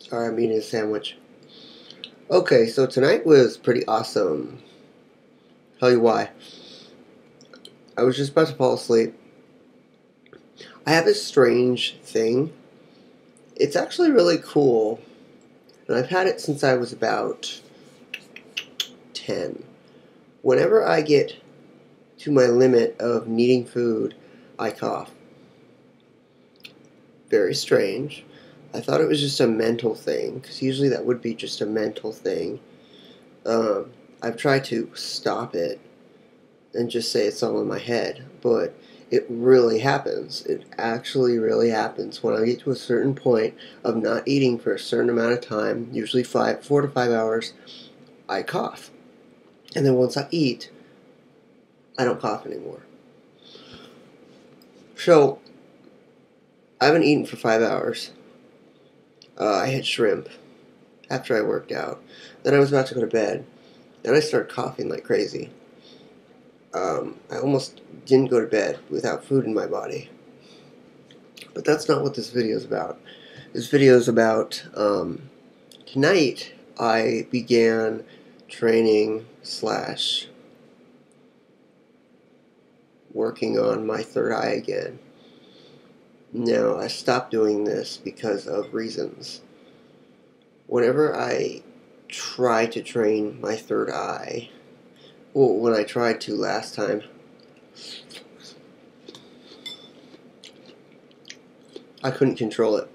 Sorry, I'm eating a sandwich. Okay, so tonight was pretty awesome. Tell you why. I was just about to fall asleep. I have this strange thing. It's actually really cool, and I've had it since I was about 10. Whenever I get to my limit of needing food, I cough. Very strange. I thought it was just a mental thing, because usually that would be just a mental thing. Um, I've tried to stop it and just say it's all in my head, but it really happens. It actually really happens. When I get to a certain point of not eating for a certain amount of time, usually 4 to 5 hours, I cough. And then once I eat, I don't cough anymore. So, I haven't eaten for 5 hours. I had shrimp after I worked out. Then I was about to go to bed. Then I started coughing like crazy. I almost didn't go to bed without food in my body. But that's not what this video is about. This video is about tonight I began training slash working on my third eye again. Now, I stopped doing this because of reasons. Whenever I try to train my third eye, well, when I tried to last time, I couldn't control it.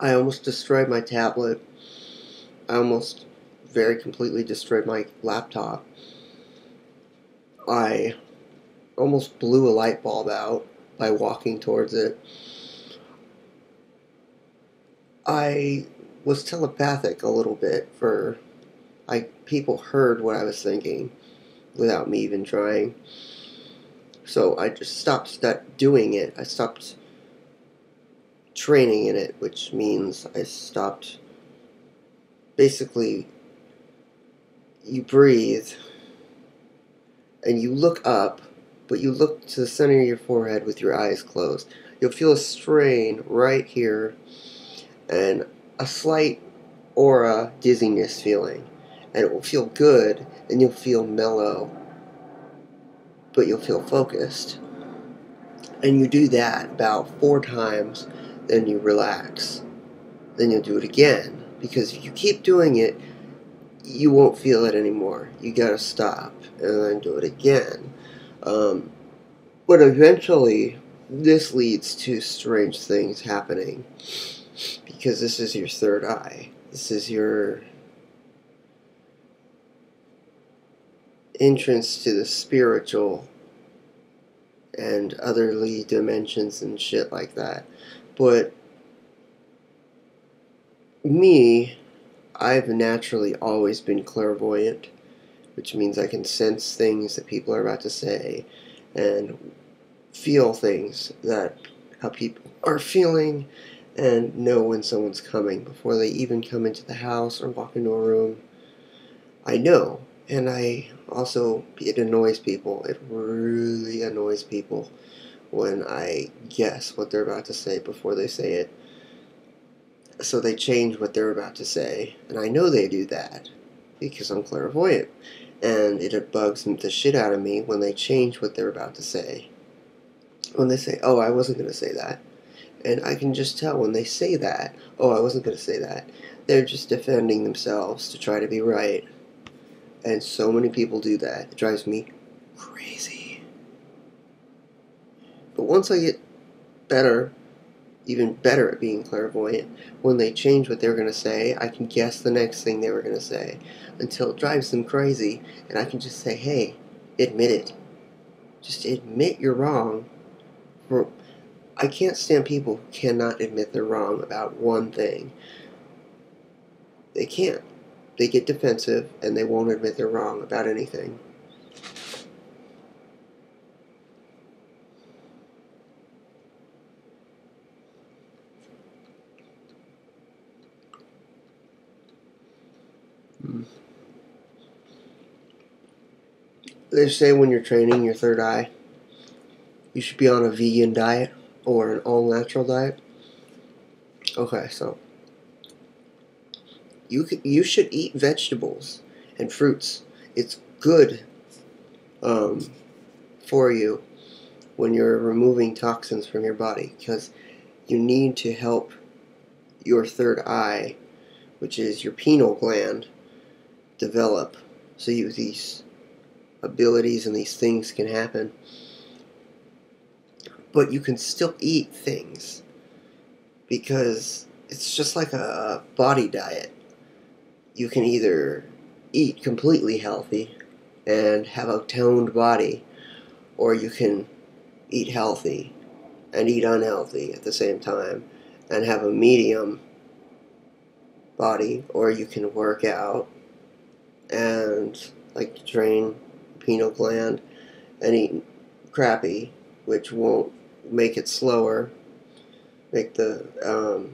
I almost destroyed my tablet. I almost very completely destroyed my laptop. I almost blew a light bulb out by walking towards it. I was telepathic a little bit for people heard what I was thinking without me even trying. So I just stopped doing it. I stopped training in it, which means I stopped. Basically, you breathe and you look up, but you look to the center of your forehead with your eyes closed. You'll feel a strain right here and a slight aura dizziness feeling. And it will feel good and you'll feel mellow, but you'll feel focused. And you do that about 4 times, then you relax. Then you'll do it again. Because if you keep doing it, you won't feel it anymore. You gotta stop and then do it again. But eventually, this leads to strange things happening. Because this is your third eye. This is your entrance to the spiritual and otherly dimensions and shit like that. But me, I've naturally always been clairvoyant, which means I can sense things that people are about to say and feel things that how people are feeling and know when someone's coming before they even come into the house or walk into a room. I know, and it annoys people. It really annoys people when I guess what they're about to say before they say it. So they change what they're about to say, and I know they do that because I'm clairvoyant, and it bugs the shit out of me when they change what they're about to say. When they say, "Oh, I wasn't going to say that," and I can just tell when they say that, "Oh, I wasn't going to say that," they're just defending themselves to try to be right. And so many people do that. It drives me crazy. But once I get better, even better at being clairvoyant, when they change what they're going to say, I can guess the next thing they were going to say until it drives them crazy, and I can just say, "Hey, admit it. Just admit you're wrong." I can't stand people who cannot admit they're wrong about one thing. They can't. They get defensive, and they won't admit they're wrong about anything. They say when you're training your third eye, you should be on a vegan diet or an all-natural diet. Okay, so You should eat vegetables and fruits. It's good for you when you're removing toxins from your body, because you need to help your third eye, which is your pineal gland, develop, so these abilities and these things can happen. But you can still eat things, because it's just like a body diet. You can either eat completely healthy and have a toned body, or you can eat healthy and eat unhealthy at the same time and have a medium body, or you can work out and like train pineal gland and eat crappy, which won't make it slower. Make the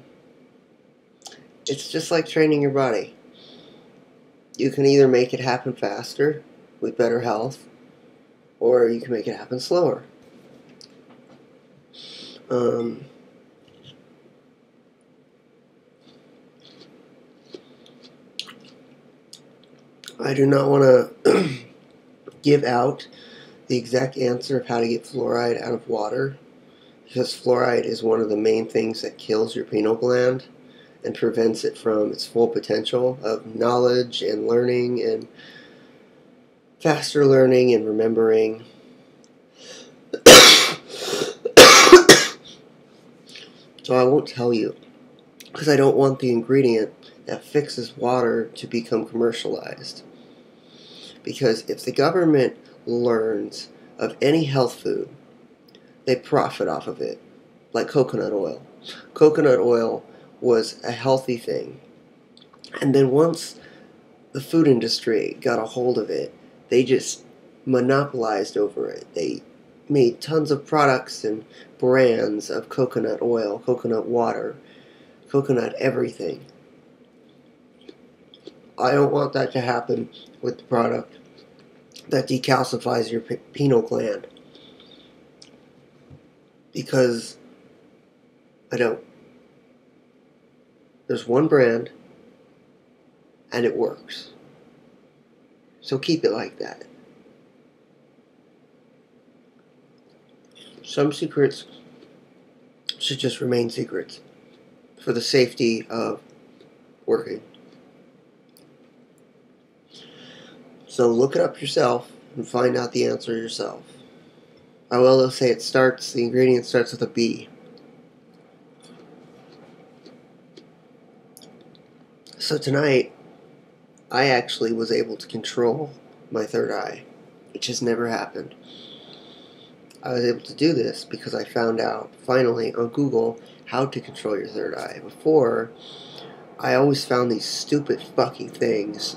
it's just like training your body. You can either make it happen faster with better health, or you can make it happen slower. I do not want to give out the exact answer of how to get fluoride out of water, because fluoride is one of the main things that kills your pineal gland and prevents it from its full potential of knowledge and learning and faster learning and remembering. So I won't tell you, because I don't want the ingredient that fixes water to become commercialized. Because if the government learns of any health food, they profit off of it, like coconut oil. Coconut oil was a healthy thing. And then once the food industry got a hold of it, they just monopolized over it. They made tons of products and brands of coconut oil, coconut water, coconut everything. I don't want that to happen with the product that decalcifies your pineal gland, because I don't. There's one brand and it works. So keep it like that. Some secrets should just remain secrets for the safety of working. So look it up yourself and find out the answer yourself. I will say the ingredient starts with a B. So tonight, I actually was able to control my third eye, which has never happened. I was able to do this because I found out, finally, on Google, how to control your third eye. Before, I always found these stupid fucking things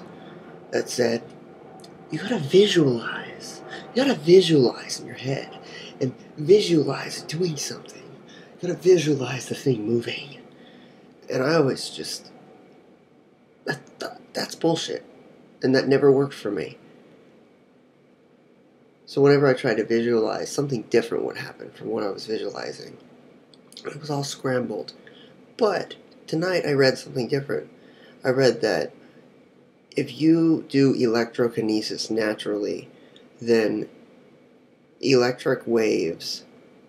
that said, you gotta visualize. You gotta visualize in your head and visualize doing something. You gotta visualize the thing moving. And I always just, that's bullshit. And that never worked for me. So whenever I tried to visualize, something different would happen from what I was visualizing. It was all scrambled. But tonight I read something different. I read that if you do electrokinesis naturally, then electric waves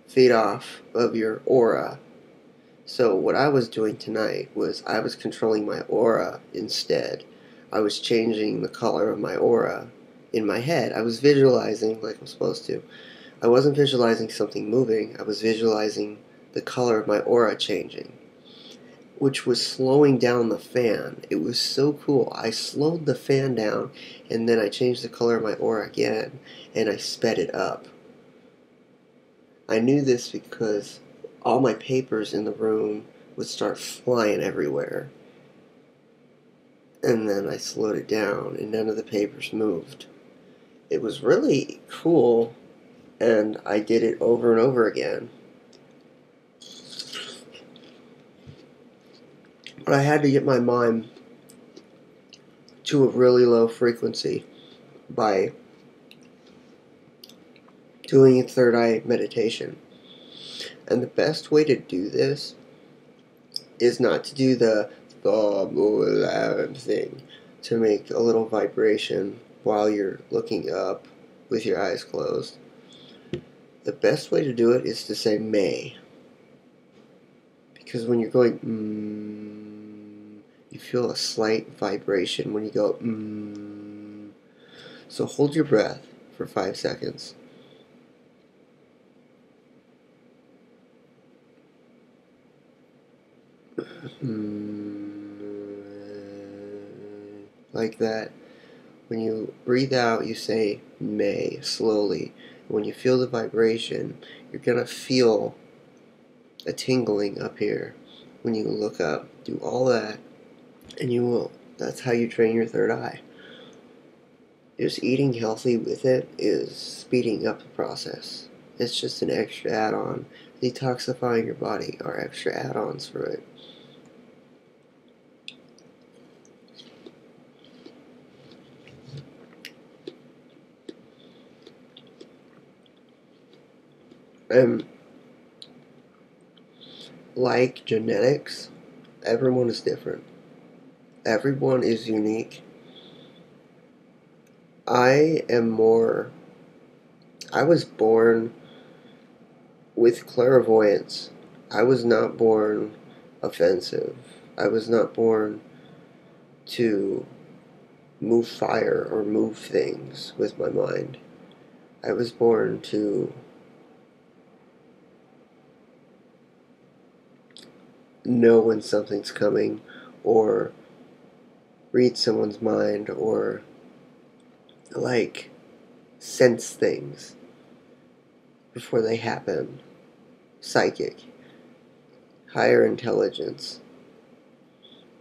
feed off of your aura. So what I was doing tonight was I was controlling my aura instead. I was changing the color of my aura in my head. I was visualizing like I'm supposed to. I wasn't visualizing something moving. I was visualizing the color of my aura changing, which was slowing down the fan. It was so cool. I slowed the fan down, and then I changed the color of my aura again, and I sped it up. I knew this because all my papers in the room would start flying everywhere. And then I slowed it down, and none of the papers moved. It was really cool, and I did it over and over again. But I had to get my mind to a really low frequency by doing a third eye meditation. And the best way to do this is not to do the thing to make a little vibration while you're looking up with your eyes closed. The best way to do it is to say may. Because when you're going you feel a slight vibration when you go So hold your breath for 5 seconds. Like that. When you breathe out, you say may slowly. When you feel the vibration, you're going to feel a tingling up here when you look up. Do all that, and you will. That's how you train your third eye. Just eating healthy with it is speeding up the process. It's just an extra add-on. Detoxifying your body are extra add-ons for it. Like genetics, everyone is different. Everyone is unique. I was born with clairvoyance. I was not born offensive. I was not born to move fire or move things with my mind. I was born to know when something's coming, or read someone's mind, or like sense things before they happen. Psychic, higher intelligence.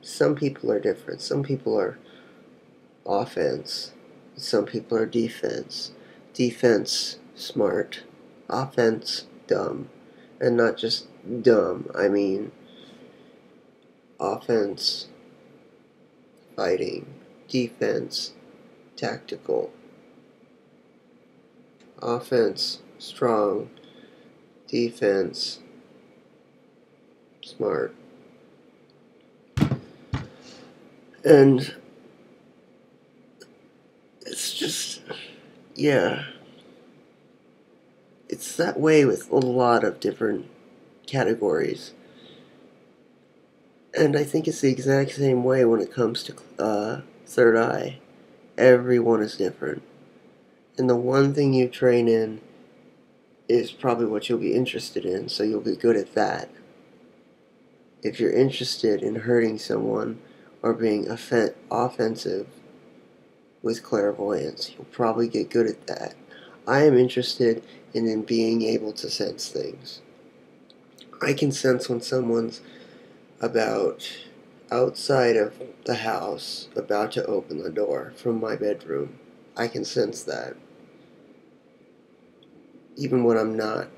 Some people are different. Some people are offense. Some people are defense. Defense, smart. Offense, dumb. And not just dumb, I mean offense, fighting. Defense, tactical. Offense, strong. Defense, smart. And it's just, yeah. It's that way with a lot of different categories. And I think it's the exact same way when it comes to third eye. Everyone is different. And the one thing you train in is probably what you'll be interested in, so you'll be good at that. If you're interested in hurting someone or being offensive with clairvoyance, you'll probably get good at that. I am interested in being able to sense things. I can sense when someone's about outside of the house, about to open the door from my bedroom. I can sense that. Even when I'm not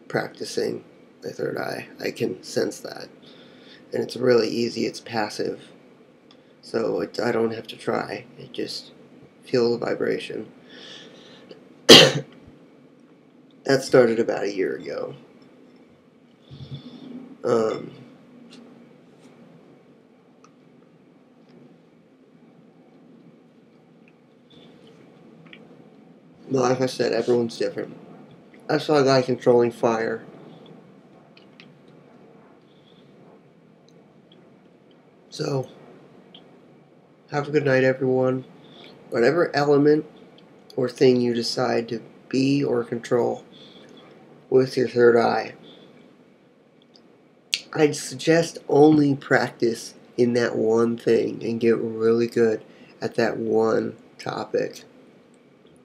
practicing the third eye, I can sense that. And it's really easy, it's passive. So I don't have to try. I just feel the vibration. That started about a year ago. Like I said, everyone's different. I saw a guy controlling fire. So, have a good night, everyone. Whatever element or thing you decide to be or control with your third eye, I'd suggest only practice in that one thing and get really good at that one topic.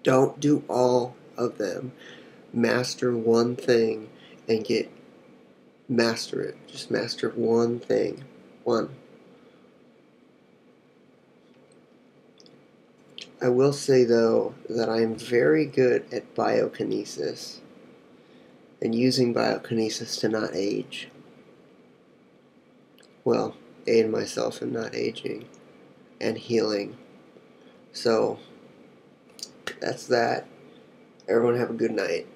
Don't do all of them. Master one thing and master it. Just master one thing. One. I will say, though, that I am very good at biokinesis and using biokinesis to not age. Well, aid myself in not aging and healing. So, that's that. Everyone have a good night.